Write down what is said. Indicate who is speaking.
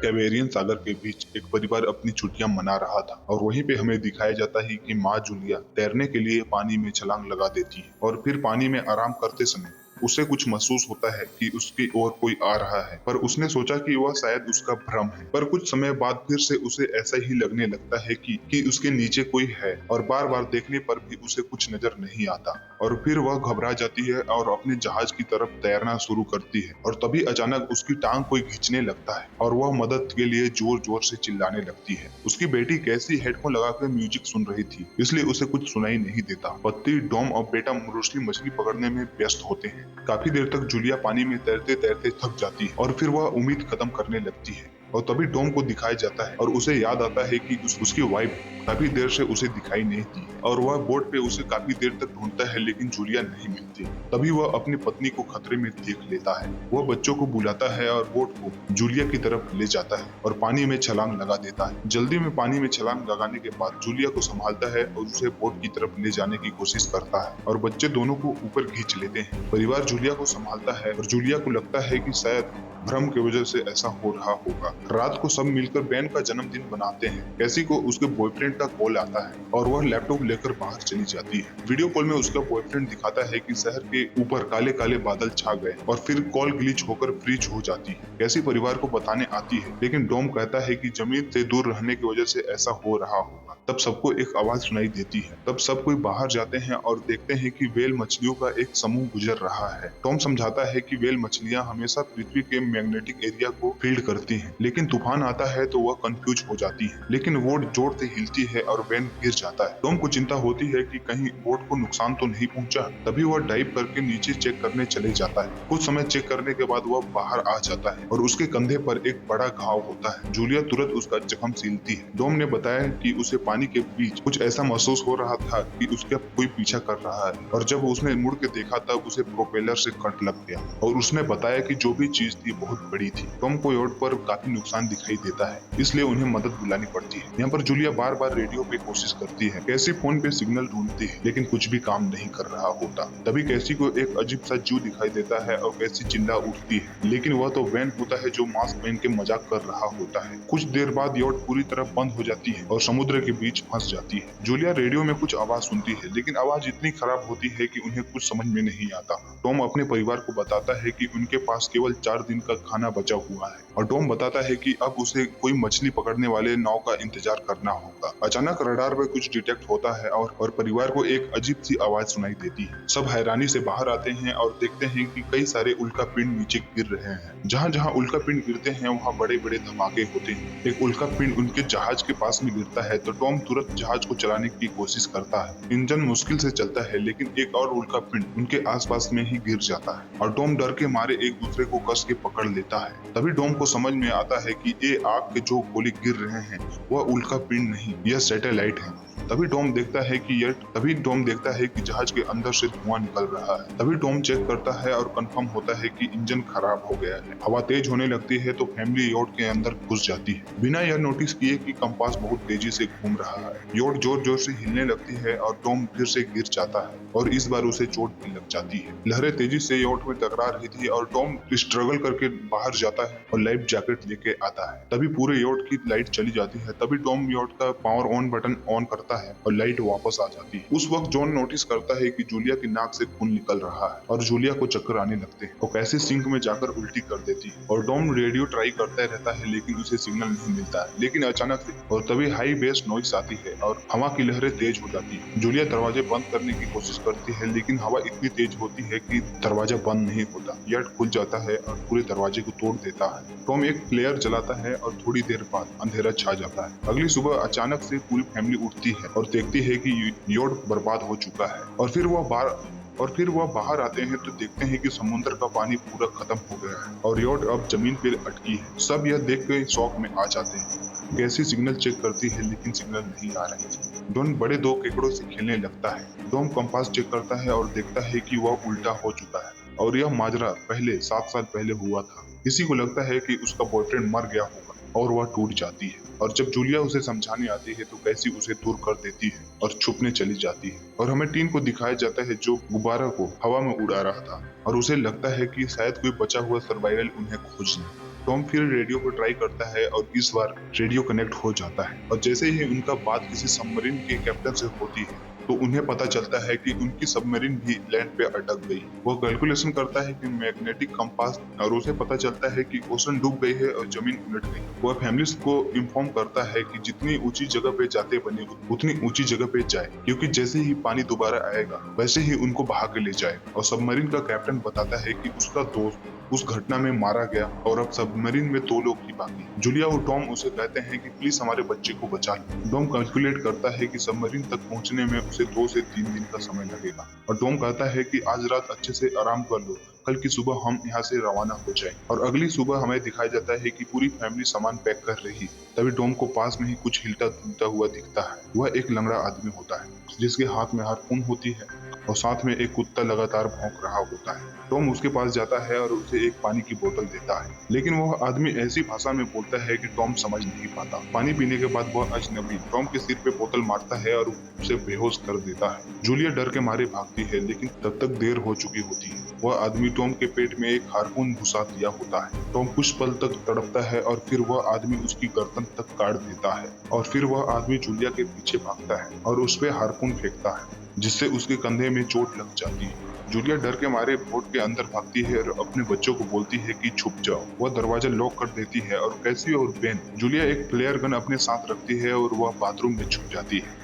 Speaker 1: कैवेरियन सागर के बीच एक परिवार अपनी छुट्टियां मना रहा था और वहीं पे हमें दिखाया जाता है कि माँ जूलिया तैरने के लिए पानी में छलांग लगा देती है और फिर पानी में आराम करते समय उसे कुछ महसूस होता है कि उसकी ओर कोई आ रहा है, पर उसने सोचा कि वह शायद उसका भ्रम है। पर कुछ समय बाद फिर से उसे ऐसा ही लगने लगता है कि उसके नीचे कोई है और बार बार देखने पर भी उसे कुछ नजर नहीं आता और फिर वह घबरा जाती है और अपने जहाज की तरफ तैरना शुरू करती है और तभी अचानक उसकी टांग कोई खींचने लगता है और वह मदद के लिए जोर जोर से चिल्लाने लगती है। उसकी बेटी कैसी हेडफोन लगाकर म्यूजिक सुन रही थी, इसलिए उसे कुछ सुनाई नहीं देता। पति डॉम और बेटा ब्रूसली मछली पकड़ने में व्यस्त होते हैं। काफी देर तक जूलिया पानी में तैरते तैरते थक जाती है और फिर वह उम्मीद खत्म करने लगती है और तभी टॉम को दिखाया जाता है और उसे याद आता है कि उसकी वाइफ काफी देर से उसे दिखाई नहीं दी और वह बोट पे उसे काफी देर तक ढूंढता है, लेकिन जूलिया नहीं मिलती। तभी वह अपनी पत्नी को खतरे में देख लेता है। वह बच्चों को बुलाता है और बोट को जूलिया की तरफ ले जाता है और पानी में छलांग लगा देता है। जल्दी में पानी में छलांग लगाने के बाद जूलिया को संभालता है और उसे बोट की तरफ ले जाने की कोशिश करता है और बच्चे दोनों को ऊपर खींच लेते हैं। परिवार जूलिया को संभालता है और जूलिया को लगता है कि शायद भ्रम की वजह से ऐसा हो रहा होगा। रात को सब मिलकर बेन का जन्मदिन मनाते हैं। कैसी को उसके बॉयफ्रेंड का कॉल आता है और वह लैपटॉप लेकर बाहर चली जाती है। वीडियो कॉल में उसका बॉयफ्रेंड दिखाता है कि शहर के ऊपर काले काले बादल छा गए और फिर कॉल ग्लिच होकर फ्रीज हो जाती है। कैसी परिवार को बताने आती है, लेकिन डॉम कहता है कि जमीन से दूर रहने की वजह से ऐसा हो रहा होगा। तब सबको एक आवाज सुनाई देती है। तब सब कोई बाहर जाते हैं और देखते हैं कि व्हेल मछलियों का एक समूह गुजर रहा है। टॉम समझाता है कि व्हेल मछलियां हमेशा पृथ्वी के मैग्नेटिक एरिया को फील्ड करती हैं, लेकिन तूफान आता है तो वह कंफ्यूज हो जाती है। लेकिन बोट जोर से हिलती है और वैन गिर जाता है। टॉम को चिंता होती है कि कहीं बोट को नुकसान तो नहीं पहुंचा। तभी वह डाइव करके नीचे चेक करने चले जाता है। कुछ समय चेक करने के बाद वह बाहर आ जाता है और उसके कंधे पर एक बड़ा घाव होता है। जूलिया तुरंत उसका जख्म सीलती है। डॉम ने बताया कि उसे पानी के बीच कुछ ऐसा महसूस हो रहा था कि उसका कोई पीछा कर रहा है और जब उसने मुड़ के देखा तब उसे प्रोपेलर से कट लग गया और उसने बताया कि जो भी चीज थी बहुत बड़ी थी। टॉम को योट पर काफी नुकसान दिखाई देता है, इसलिए उन्हें मदद बुलानी पड़ती है। यहाँ पर जूलिया बार बार रेडियो पे कोशिश करती है। कैसी फोन पे सिग्नल ढूंढती है, लेकिन कुछ भी काम नहीं कर रहा होता। तभी कैसी को एक अजीब सा जीव दिखाई देता है और कैसी चिल्ला उठती है, लेकिन वह तो वैन होता है जो मास्क पहन के मजाक कर रहा होता है। कुछ देर बाद योट पूरी तरह बंद हो जाती है और समुद्र के बीच फंस जाती है। जूलिया रेडियो में कुछ आवाज सुनती है, लेकिन आवाज इतनी खराब होती है कि उन्हें कुछ समझ में नहीं आता। टॉम अपने परिवार को बताता है कि उनके पास केवल 4 दिन का खाना बचा हुआ है और टॉम बताता है कि अब उसे कोई मछली पकड़ने वाले नाव का इंतजार करना होगा। अचानक रडार पर कुछ डिटेक्ट होता है और परिवार को एक अजीब सी आवाज सुनाई देती है। सब हैरानी से बाहर आते हैं और देखते हैं कि कई सारे उल्का पिंड नीचे गिर रहे हैं। जहाँ जहाँ उल्का पिंड गिरते हैं वहाँ बड़े बड़े धमाके होते हैं। एक उल्का पिंड उनके जहाज के पास में गिरता है तो टॉम तुरंत जहाज को चलाने की कोशिश करता है। इंजन मुश्किल से चलता है, लेकिन एक और उल्का पिंड उनके आसपास में ही गिर जाता है और टॉम डर के मारे एक दूसरे को कस के पकड़ लेता है। तभी टॉम को समझ में आता है कि ये आग के जो गोले गिर रहे हैं वह उल्का पिंड नहीं, यह सैटेलाइट है। तभी टॉम देखता है कि जहाज के अंदर से धुआं निकल रहा है। तभी टॉम चेक करता है और कंफर्म होता है कि इंजन खराब हो गया है। हवा तेज होने लगती है तो फैमिली योट के अंदर घुस जाती है, बिना यह नोटिस किए कि कंपास बहुत तेजी से घूम रहा है। योट जोर जोर से हिलने लगती है और टॉम फिर से गिर जाता है और इस बार उसे चोट भी लग जाती है। लहरें तेजी से योट में टकरा रही थी और टॉम स्ट्रगल करके बाहर जाता है और लाइफ जैकेट लेके आता है। तभी पूरे योट की लाइट चली जाती है। तभी टॉम योट का पावर ऑन बटन ऑन करता है और लाइट वापस आ जाती है। उस वक्त जॉन नोटिस करता है कि जूलिया की नाक से खून निकल रहा है और जूलिया को चक्कर आने लगते हैं और कैसे सिंक में जाकर उल्टी कर देती है और टॉम रेडियो ट्राई करता रहता है, लेकिन उसे सिग्नल नहीं मिलता है। लेकिन अचानक से और तभी हाई बेस नॉइस आती है और हवा की लहरें तेज हो जाती है। जूलिया दरवाजे बंद करने की कोशिश करती है, लेकिन हवा इतनी तेज होती है कि दरवाजा बंद नहीं होता। यह खुल जाता है और पूरे दरवाजे को तोड़ देता है। टॉम एक फ्लेयर जलाता है और थोड़ी देर बाद अंधेरा छा जाता है। अगली सुबह अचानक से पूरी फैमिली उठती है और देखती है कि योट बर्बाद हो चुका है और फिर वह बाहर आते हैं तो देखते हैं कि समुद्र का पानी पूरा खत्म हो गया है और योट अब जमीन पर अटकी है। सब यह देख के शॉक में आ जाते हैं। कैसी सिग्नल चेक करती है, लेकिन सिग्नल नहीं आ रही थी। डॉन बड़े 2 केकड़ों से खेलने लगता है। डॉम कंपास चेक करता है और देखता है कि वह उल्टा हो चुका है और यह माजरा पहले 7 साल पहले हुआ था। किसी को लगता है कि उसका बॉयफ्रेंड मर गया होगा और वह टूट जाती है और जब जूलिया उसे समझाने आती है तो कैसी उसे दूर कर देती है और छुपने चली जाती है और हमें टीन को दिखाया जाता है जो गुब्बारा को हवा में उड़ा रहा था और उसे लगता है कि शायद कोई बचा हुआ सर्वाइवल उन्हें खोजना। टॉम फिर रेडियो को ट्राई करता है और इस बार रेडियो कनेक्ट हो जाता है और जैसे ही उनका बात किसी सबमरीन के कैप्टन से होती है तो उन्हें पता चलता है कि उनकी सबमरीन भी लैंड पे अटक गई। वो कैलकुलेशन करता है कि मैग्नेटिक कंपास और उसे पता चलता है कि ओशन डूब गई है और जमीन उलट गई। वह फैमिलीज को इन्फॉर्म करता है कि जितनी ऊंची जगह पे जाते बने उतनी ऊंची जगह पे जाए, क्योंकि जैसे ही पानी दोबारा आएगा वैसे ही उनको बहा के ले जाए। और सबमरीन का कैप्टन बताता है कि उसका दोस्त उस घटना में मारा गया और अब सबमरीन में 2 लोग ही बाकी। जूलिया और टॉम उसे कहते हैं कि प्लीज हमारे बच्चे को बचा लो। टॉम कैलकुलेट करता है कि सबमरीन तक पहुंचने में उसे 2 से 3 दिन का समय लगेगा और टॉम कहता है कि आज रात अच्छे से आराम कर लो, कल की सुबह हम यहाँ से रवाना हो जाएं। और अगली सुबह हमें दिखाया जाता है कि पूरी फैमिली सामान पैक कर रही। तभी टॉम को पास में ही कुछ हिलता डुलता हुआ दिखता है। वह एक लंगड़ा आदमी होता है जिसके हाथ में हार्पून होती है और साथ में एक कुत्ता लगातार भौंक रहा होता है। टॉम उसके पास जाता है और उसे एक पानी की बोतल देता है, लेकिन वह आदमी ऐसी भाषा में बोलता है कि टॉम समझ नहीं पाता। पानी पीने के बाद वह अजनबी टॉम के सिर पे बोतल मारता है और उसे बेहोश कर देता है। जूलिया डर के मारे भागती है, लेकिन तब तक देर हो चुकी होती है। वह आदमी टॉम के पेट में एक हार्पून घुसा दिया होता है। टॉम कुछ पल तक तड़पता है और फिर वह आदमी उसकी गर्दन तक काट देता है और फिर वह आदमी जूलिया के पीछे भागता है और उस पे हार्पून फेंकता है, जिससे उसके कंधे में चोट लग जाती है। जूलिया डर के मारे बोट के अंदर भागती है और अपने बच्चों को बोलती है कि छुप जाओ। वह दरवाजा लॉक कर देती है और कैसी और बेन जूलिया एक फ्लेयर गन अपने साथ रखती है और वह बाथरूम में छुप जाती है।